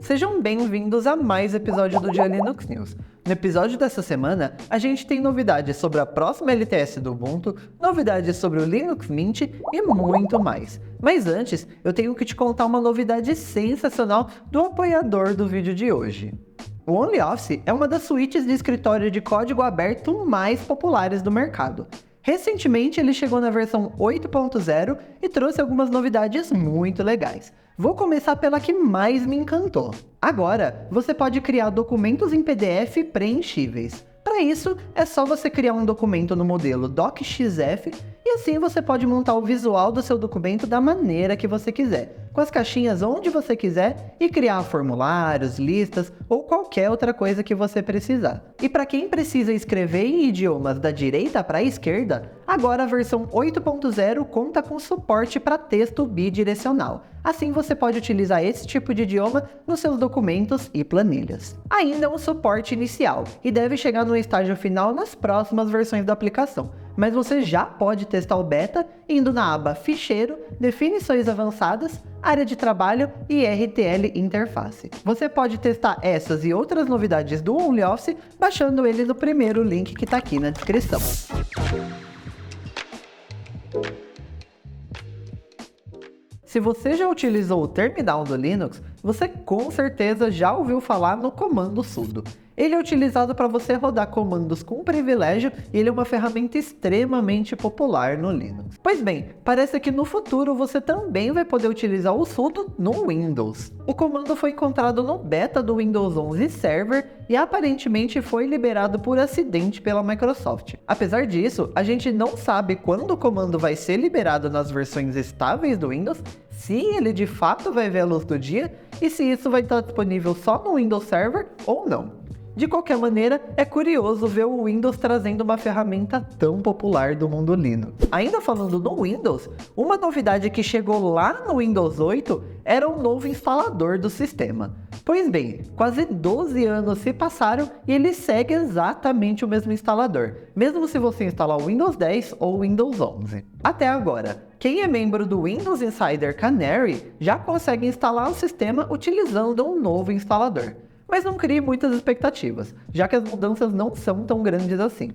sejam bem-vindos a mais episódio do Dia Linux News. No episódio dessa semana, a gente tem novidades sobre a próxima LTS do Ubuntu, novidades sobre o Linux Mint e muito mais. Mas antes, eu tenho que te contar uma novidade sensacional do apoiador do vídeo de hoje. O OnlyOffice é uma das suítes de escritório de código aberto mais populares do mercado. Recentemente ele chegou na versão 8.0 e trouxe algumas novidades muito legais. Vou começar pela que mais me encantou. Agora, você pode criar documentos em PDF preenchíveis. Para isso, é só você criar um documento no modelo DocXF e assim você pode montar o visual do seu documento da maneira que você quiser, com as caixinhas onde você quiser e criar formulários, listas ou qualquer outra coisa que você precisar. E para quem precisa escrever em idiomas da direita para a esquerda, agora a versão 8.0 conta com suporte para texto bidirecional. Assim você pode utilizar esse tipo de idioma nos seus documentos e planilhas. Ainda é um suporte inicial e deve chegar no estágio final nas próximas versões da aplicação, mas você já pode testar o beta indo na aba Ficheiro, Definições Avançadas, Área de Trabalho e RTL Interface. Você pode testar essas e outras novidades do OnlyOffice baixando ele no primeiro link que está aqui na descrição. Se você já utilizou o terminal do Linux, você com certeza já ouviu falar no comando sudo. Ele é utilizado para você rodar comandos com privilégio e ele é uma ferramenta extremamente popular no Linux. Pois bem, parece que no futuro você também vai poder utilizar o sudo no Windows. O comando foi encontrado no beta do Windows 11 Server e aparentemente foi liberado por acidente pela Microsoft. Apesar disso, a gente não sabe quando o comando vai ser liberado nas versões estáveis do Windows, se ele de fato vai ver a luz do dia e se isso vai estar disponível só no Windows Server ou não. De qualquer maneira, é curioso ver o Windows trazendo uma ferramenta tão popular do mundo Linux. Ainda falando do Windows, uma novidade que chegou lá no Windows 8 era um novo instalador do sistema. Pois bem, quase 12 anos se passaram e ele segue exatamente o mesmo instalador, mesmo se você instalar o Windows 10 ou o Windows 11. Até agora, quem é membro do Windows Insider Canary já consegue instalar o sistema utilizando um novo instalador. Mas não crie muitas expectativas, já que as mudanças não são tão grandes assim.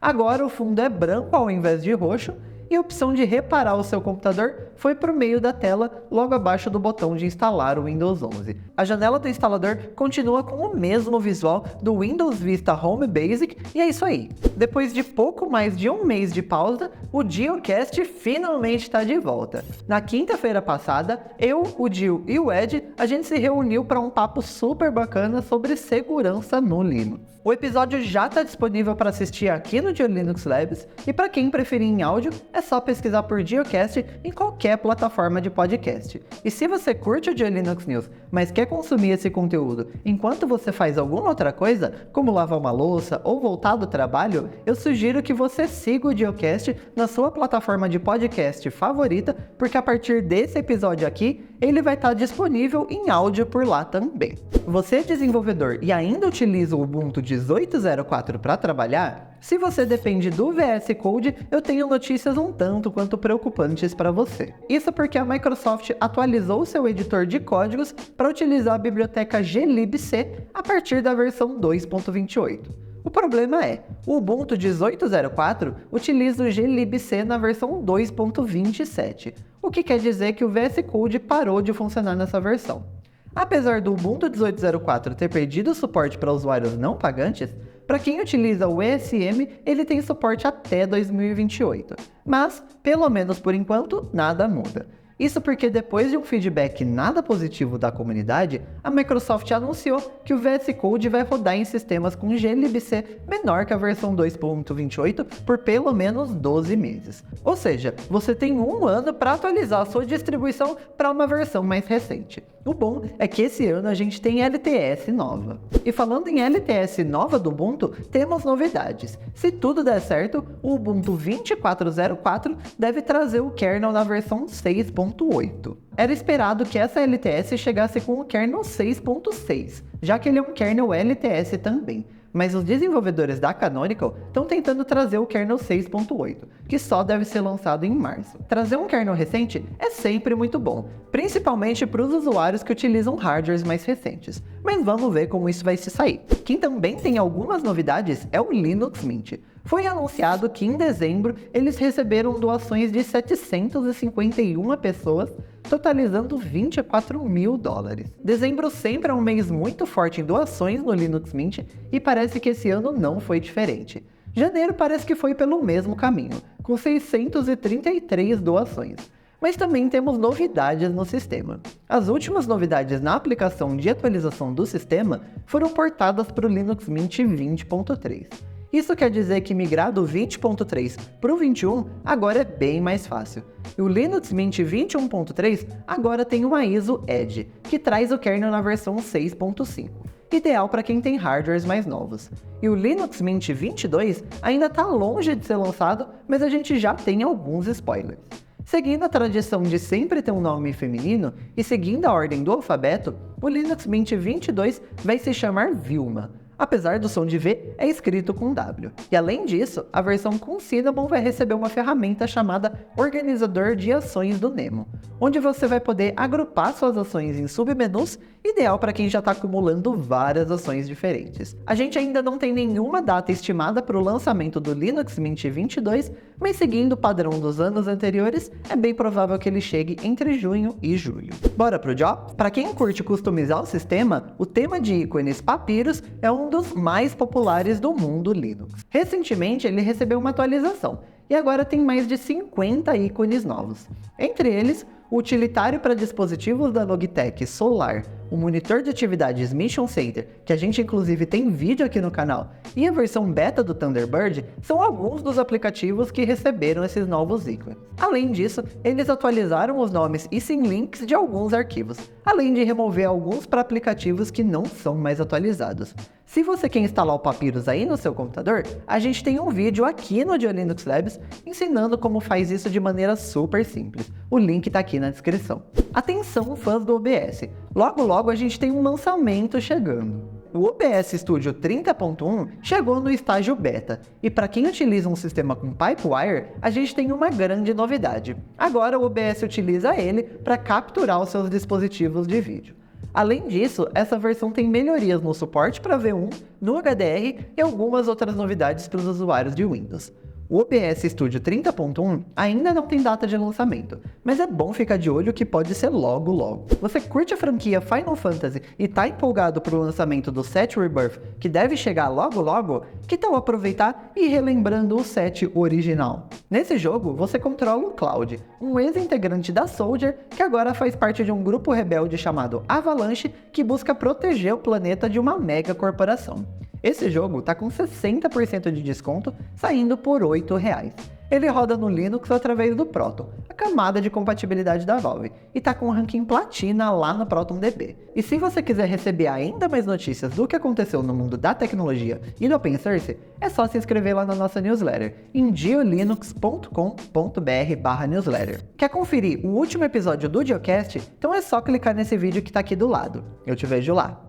Agora o fundo é branco ao invés de roxo e a opção de reparar o seu computador foi por meio da tela logo abaixo do botão de instalar o Windows 11. A janela do instalador continua com o mesmo visual do Windows Vista Home Basic e é isso aí. Depois de pouco mais de um mês de pausa, o Diocast finalmente está de volta. Na quinta-feira passada, eu, o Dio e o Ed, a gente se reuniu para um papo super bacana sobre segurança no Linux. O episódio já está disponível para assistir aqui no Dio Linux Labs e para quem preferir em áudio, é só pesquisar por Diocast em qualquer plataforma de podcast. E se você curte o Dio Linux News, mas quer consumir esse conteúdo enquanto você faz alguma outra coisa, como lavar uma louça ou voltar do trabalho, eu sugiro que você siga o Diocast na sua plataforma de podcast favorita, porque a partir desse episódio aqui, ele vai estar disponível em áudio por lá também. Você é desenvolvedor e ainda utiliza o Ubuntu 18.04 para trabalhar? Se você depende do VS Code, eu tenho notícias um tanto quanto preocupantes para você. Isso porque a Microsoft atualizou seu editor de códigos para utilizar a biblioteca glibc a partir da versão 2.28. O problema é, o Ubuntu 18.04 utiliza o glibc na versão 2.27, o que quer dizer que o VS Code parou de funcionar nessa versão. Apesar do Ubuntu 18.04 ter perdido o suporte para usuários não pagantes, para quem utiliza o ESM, ele tem suporte até 2028. Mas, pelo menos por enquanto, nada muda. Isso porque depois de um feedback nada positivo da comunidade, a Microsoft anunciou que o VS Code vai rodar em sistemas com glibc menor que a versão 2.28 por pelo menos 12 meses. Ou seja, você tem um ano para atualizar a sua distribuição para uma versão mais recente. O bom é que esse ano a gente tem LTS nova. E falando em LTS nova do Ubuntu, temos novidades. Se tudo der certo, o Ubuntu 24.04 deve trazer o kernel na versão 6.8. Era esperado que essa LTS chegasse com o kernel 6.6, já que ele é um kernel LTS também. mas os desenvolvedores da Canonical estão tentando trazer o kernel 6.8, que só deve ser lançado em março. Trazer um kernel recente é sempre muito bom, principalmente para os usuários que utilizam hardwares mais recentes, mas vamos ver como isso vai se sair. Quem também tem algumas novidades é o Linux Mint. Foi anunciado que em dezembro eles receberam doações de 751 pessoas, totalizando $24 mil. Dezembro sempre é um mês muito forte em doações no Linux Mint e parece que esse ano não foi diferente. Janeiro parece que foi pelo mesmo caminho, com 633 doações. Mas também temos novidades no sistema. As últimas novidades na aplicação de atualização do sistema foram portadas para o Linux Mint 20.3. Isso quer dizer que migrar do 20.3 para o 21 agora é bem mais fácil. E o Linux Mint 21.3 agora tem uma ISO Edge, que traz o kernel na versão 6.5, ideal para quem tem hardwares mais novos. E o Linux Mint 22 ainda está longe de ser lançado, mas a gente já tem alguns spoilers. Seguindo a tradição de sempre ter um nome feminino e seguindo a ordem do alfabeto, o Linux Mint 22 vai se chamar Vilma. Apesar do som de V, é escrito com W. E além disso, a versão com Cinnamon vai receber uma ferramenta chamada Organizador de Ações do Nemo, onde você vai poder agrupar suas ações em submenus, ideal para quem já está acumulando várias ações diferentes. A gente ainda não tem nenhuma data estimada para o lançamento do Linux Mint 22, mas seguindo o padrão dos anos anteriores, é bem provável que ele chegue entre junho e julho. Bora pro job? Para quem curte customizar o sistema, o tema de ícones Papyrus é um dos mais populares do mundo Linux. Recentemente ele recebeu uma atualização e agora tem mais de 50 ícones novos. Entre eles, o utilitário para dispositivos da Logitech Solar, o monitor de atividades Mission Center, que a gente inclusive tem vídeo aqui no canal, e a versão beta do Thunderbird são alguns dos aplicativos que receberam esses novos ícones. Além disso, eles atualizaram os nomes e symlinks de alguns arquivos, além de remover alguns para aplicativos que não são mais atualizados. Se você quer instalar o Papyrus aí no seu computador, a gente tem um vídeo aqui no Linux Labs ensinando como faz isso de maneira super simples. O link tá aqui na descrição. Atenção, fãs do OBS! Logo a gente tem um lançamento chegando. O OBS Studio 30.1 chegou no estágio beta, e para quem utiliza um sistema com Pipewire, a gente tem uma grande novidade. Agora o OBS utiliza ele para capturar os seus dispositivos de vídeo. Além disso, essa versão tem melhorias no suporte para V1, no HDR e algumas outras novidades para os usuários de Windows. O OBS Studio 30.1 ainda não tem data de lançamento, mas é bom ficar de olho que pode ser logo. Você curte a franquia Final Fantasy e tá empolgado para o lançamento do 7 Rebirth, que deve chegar logo? Que tal aproveitar e ir relembrando o 7 original? Nesse jogo, você controla o Cloud, um ex-integrante da Soldier que agora faz parte de um grupo rebelde chamado Avalanche que busca proteger o planeta de uma mega corporação. Esse jogo tá com 60% de desconto, saindo por R$ 8,00. Ele roda no Linux através do Proton, a camada de compatibilidade da Valve, e tá com ranking platina lá no ProtonDB. E se você quiser receber ainda mais notícias do que aconteceu no mundo da tecnologia e do Open Source, é só se inscrever lá na nossa newsletter, em diolinux.com.br/newsletter. Quer conferir o último episódio do Diocast? Então é só clicar nesse vídeo que tá aqui do lado. Eu te vejo lá.